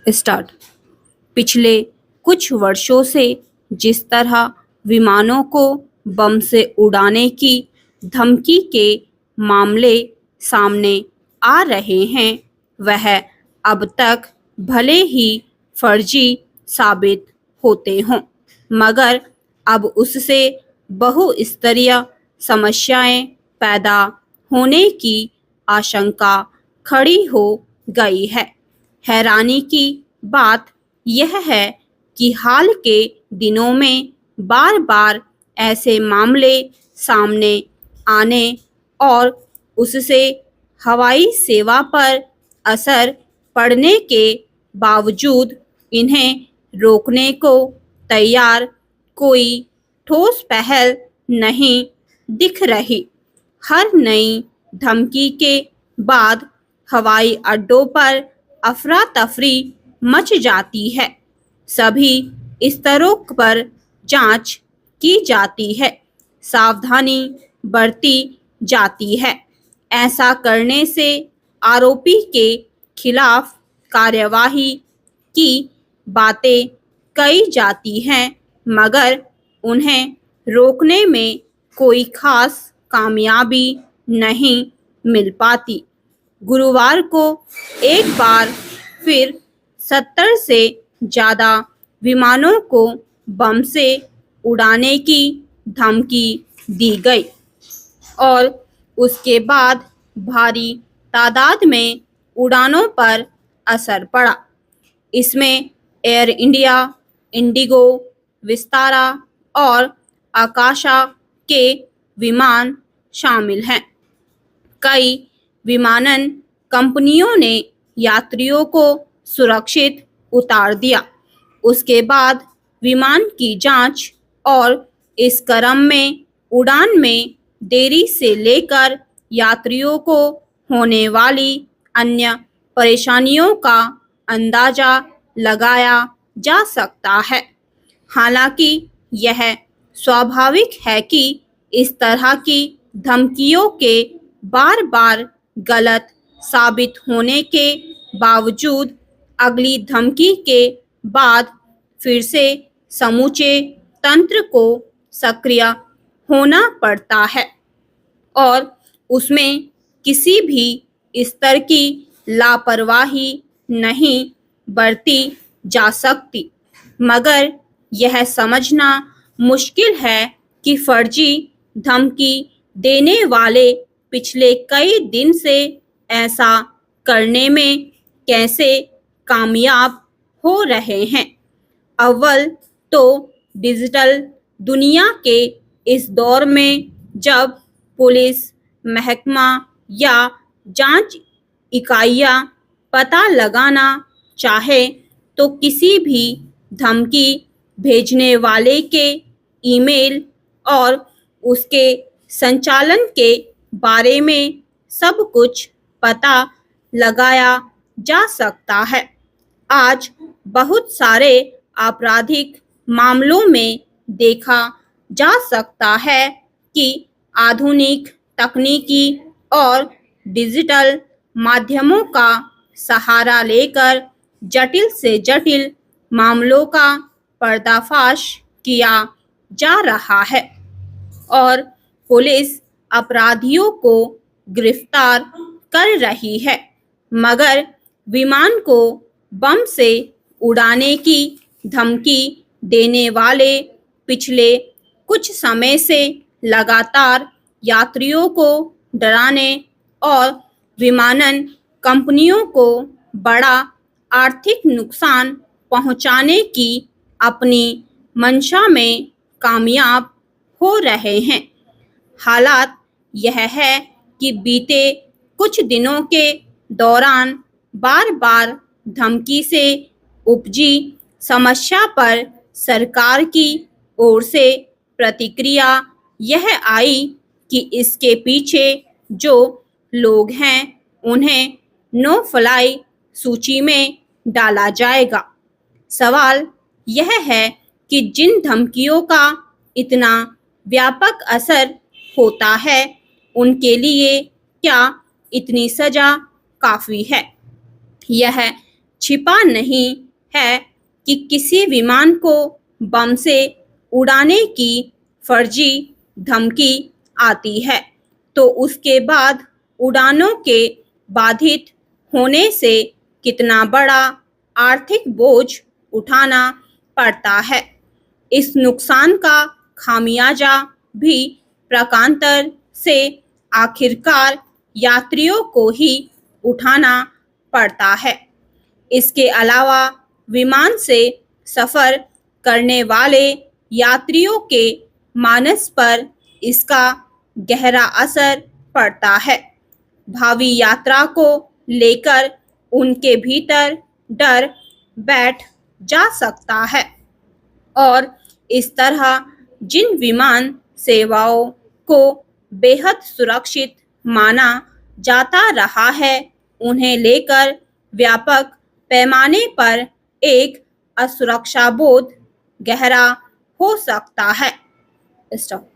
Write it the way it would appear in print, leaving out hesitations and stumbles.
Start. पिछले कुछ वर्षों से जिस तरह विमानों को बम से उड़ाने की धमकी के मामले सामने आ रहे हैं, वह अब तक भले ही फर्जी साबित होते हों, मगर अब उससे बहुस्तरीय समस्याएं पैदा होने की आशंका खड़ी हो गई है। हैरानी की बात यह है कि हाल के दिनों में बार-बार ऐसे मामले सामने आने और उससे हवाई सेवा पर असर पड़ने के बावजूद इन्हें रोकने को तैयार कोई ठोस पहल नहीं दिख रही। हर नई धमकी के बाद हवाई अड्डों पर अफरा तफरी मच जाती है। सभी स्तरों पर जांच की जाती है, सावधानी बरती जाती है। ऐसा करने से आरोपी के खिलाफ कार्यवाही की बातें कही जाती हैं, मगर उन्हें रोकने में कोई खास कामयाबी नहीं मिल पाती। गुरुवार को एक बार फिर 70 से ज़्यादा विमानों को बम से उड़ाने की धमकी दी गई और उसके बाद भारी तादाद में उड़ानों पर असर पड़ा। इसमें एयर इंडिया, इंडिगो, विस्तारा और आकाशा के विमान शामिल हैं। कई विमानन कंपनियों ने यात्रियों को सुरक्षित उतार दिया। उसके बाद विमान की जांच और इस क्रम में उड़ान में देरी से लेकर यात्रियों को होने वाली अन्य परेशानियों का अंदाजा लगाया जा सकता है। हालांकि यह स्वाभाविक है कि इस तरह की धमकियों के बार-बार गलत साबित होने के बावजूद अगली धमकी के बाद फिर से समूचे तंत्र को सक्रिय होना पड़ता है और उसमें किसी भी स्तर की लापरवाही नहीं बरती जा सकती। मगर यह समझना मुश्किल है कि फर्जी धमकी देने वाले पिछले कई दिन से ऐसा करने में कैसे कामयाब हो रहे हैं। अव्वल तो डिजिटल दुनिया के इस दौर में जब पुलिस महकमा या जांच इकाइयां पता लगाना चाहे तो किसी भी धमकी भेजने वाले के ईमेल और उसके संचालन के बारे में सब कुछ पता लगाया जा सकता है। आज बहुत सारे आपराधिक मामलों में देखा जा सकता है कि आधुनिक तकनीकी और डिजिटल माध्यमों का सहारा लेकर जटिल से जटिल मामलों का पर्दाफाश किया जा रहा है और पुलिस अपराधियों को गिरफ्तार कर रही है। मगर विमान को बम से उड़ाने की धमकी देने वाले पिछले कुछ समय से लगातार यात्रियों को डराने और विमानन कंपनियों को बड़ा आर्थिक नुकसान पहुंचाने की अपनी मंशा में कामयाब हो रहे हैं। हालात यह है कि बीते कुछ दिनों के दौरान बार-बार धमकी से उपजी समस्या पर सरकार की ओर से प्रतिक्रिया यह आई कि इसके पीछे जो लोग हैं उन्हें नो फ्लाई सूची में डाला जाएगा। सवाल यह है कि जिन धमकियों का इतना व्यापक असर होता है उनके लिए क्या इतनी सजा काफ़ी है? यह छिपा नहीं है कि किसी विमान को बम से उड़ाने की फर्जी धमकी आती है तो उसके बाद उड़ानों के बाधित होने से कितना बड़ा आर्थिक बोझ उठाना पड़ता है। इस नुकसान का खामियाजा भी प्रकांतर से आखिरकार यात्रियों को ही उठाना पड़ता है। इसके अलावा विमान से सफर करने वाले यात्रियों के मानस पर इसका गहरा असर पड़ता है। भावी यात्रा को लेकर उनके भीतर डर बैठ जा सकता है और इस तरह जिन विमान सेवाओं को बेहद सुरक्षित माना जाता रहा है उन्हें लेकर व्यापक पैमाने पर एक असुरक्षा बोध गहरा हो सकता है। स्टॉप।